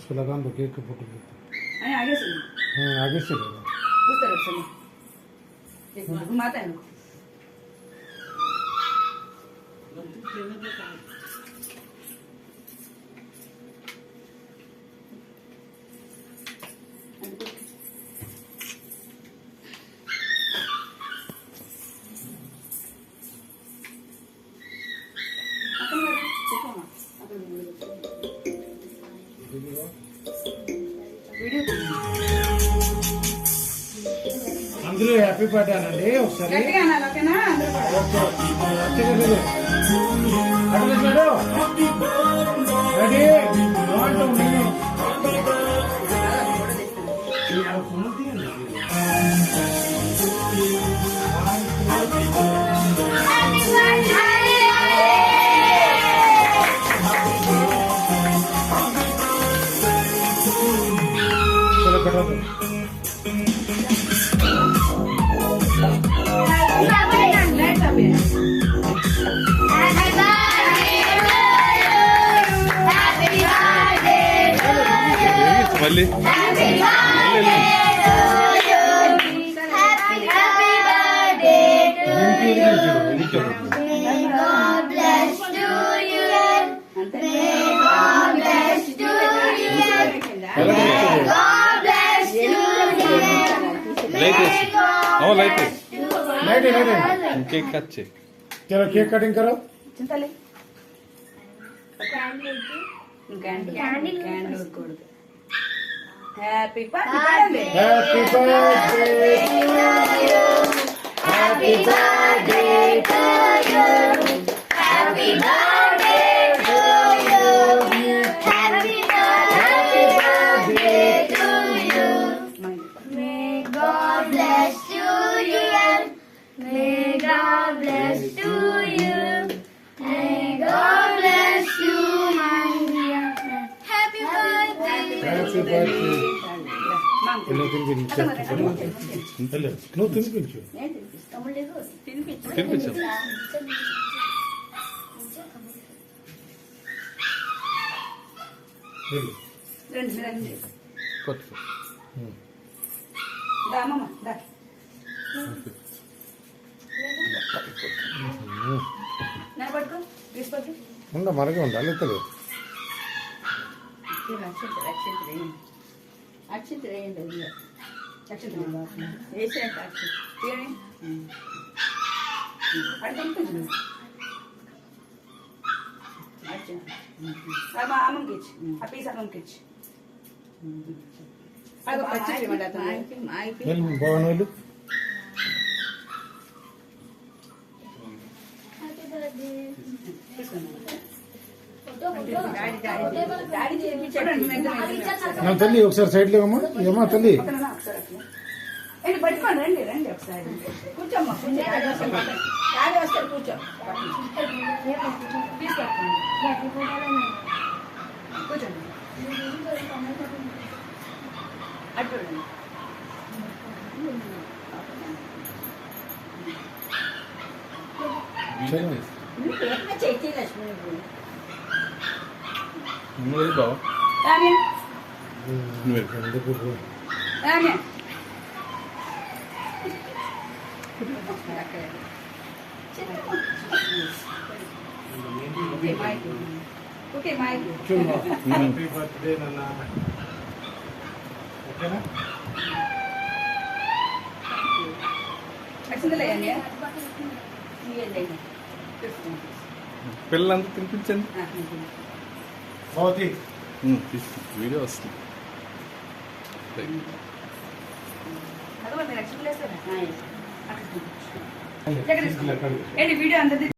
సులగాన్ cake పుట్టింది ఆగేసి మాత అందులో happy birthday అనండి ఒకసారి మళ్ళీ केक कट चलो केक कटिंग करो happy birthday happy birthday happy birthday to you happy birthday to you happy birthday to you may God bless you and may God bless to you. May God bless you, my dear. Happy birthday. Happy birthday. Hello, తినిపించు. నువ్వు తినిపించు. తినిపించు. రండి కొట్టు. దా మామ దా. ఉందా మరగా ఉందా లేకపోతే బాగున్నాడు నా తల్లి ఒకసారి సైడ్ లేవమ్మా ఏమా తల్లి పట్టుకోండి రండి రండి ఒకసారి కూర్చోమ్మా వస్తారు కూర్చో తీసుకొస్తాను కూర్చోండి అటు చైతీ లక్ష్మి బాబా ఓకే మైక్ హ్యాపీ బర్త్డే నాన్న ఓకేనా పిల్లలంతా తినిపించండి వీడియో వస్తుంది వీడియో అందరి